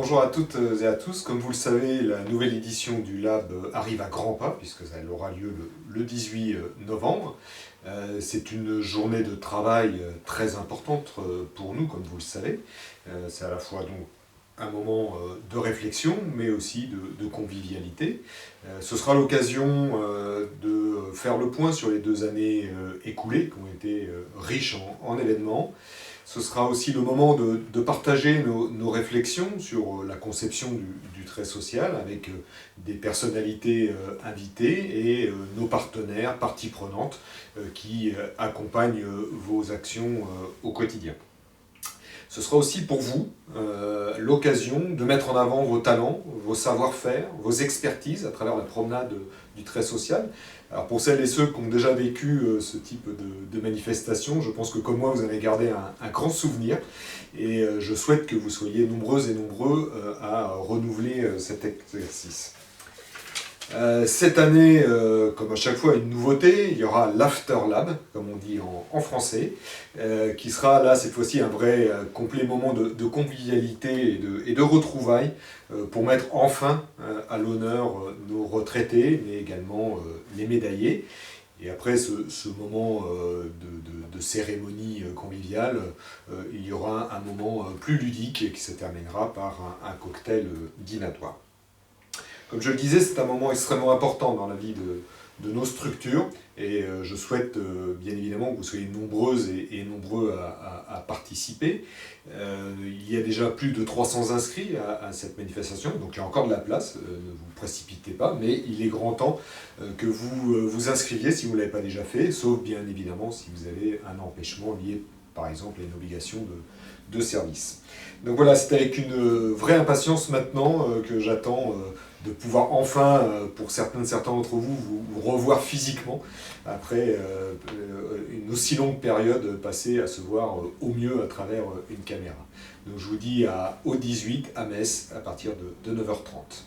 Bonjour à toutes et à tous. Comme vous le savez, la nouvelle édition du Lab arrive à grands pas, puisque elle aura lieu le 18 novembre. C'est une journée de travail très importante pour nous, comme vous le savez. C'est à la fois donc un moment de réflexion, mais aussi de convivialité. Ce sera l'occasion de faire le point sur les 2 années écoulées, qui ont été riches en événements. Ce sera aussi le moment de partager nos réflexions sur la conception du trait social avec des personnalités invitées et nos partenaires, parties prenantes, qui accompagnent vos actions au quotidien. Ce sera aussi pour vous l'occasion de mettre en avant vos talents, vos savoir-faire, vos expertises à travers la promenade du trait social. Alors pour celles et ceux qui ont déjà vécu ce type de manifestation, je pense que comme moi vous avez gardé un grand souvenir et je souhaite que vous soyez nombreuses et nombreux à renouveler cet exercice. Cette année, comme à chaque fois, une nouveauté, il y aura l'After Lab, comme on dit en français, qui sera là cette fois-ci un vrai complet moment de convivialité et de retrouvailles pour mettre enfin à l'honneur nos retraités, mais également les médaillés. Et après ce moment de cérémonie conviviale, il y aura un moment plus ludique qui se terminera par un cocktail dînatoire. Comme je le disais, c'est un moment extrêmement important dans la vie de nos structures et je souhaite bien évidemment que vous soyez nombreuses et nombreux à participer. Il y a déjà plus de 300 inscrits à cette manifestation, donc il y a encore de la place, ne vous précipitez pas, mais il est grand temps que vous vous inscriviez si vous ne l'avez pas déjà fait, sauf bien évidemment si vous avez un empêchement lié par exemple à une obligation de service. Donc voilà, c'est avec une vraie impatience maintenant que j'attends de pouvoir enfin, pour certains d'entre vous, vous revoir physiquement après une aussi longue période passée à se voir au mieux à travers une caméra. Donc je vous dis au 18 à Metz à partir de 9h30.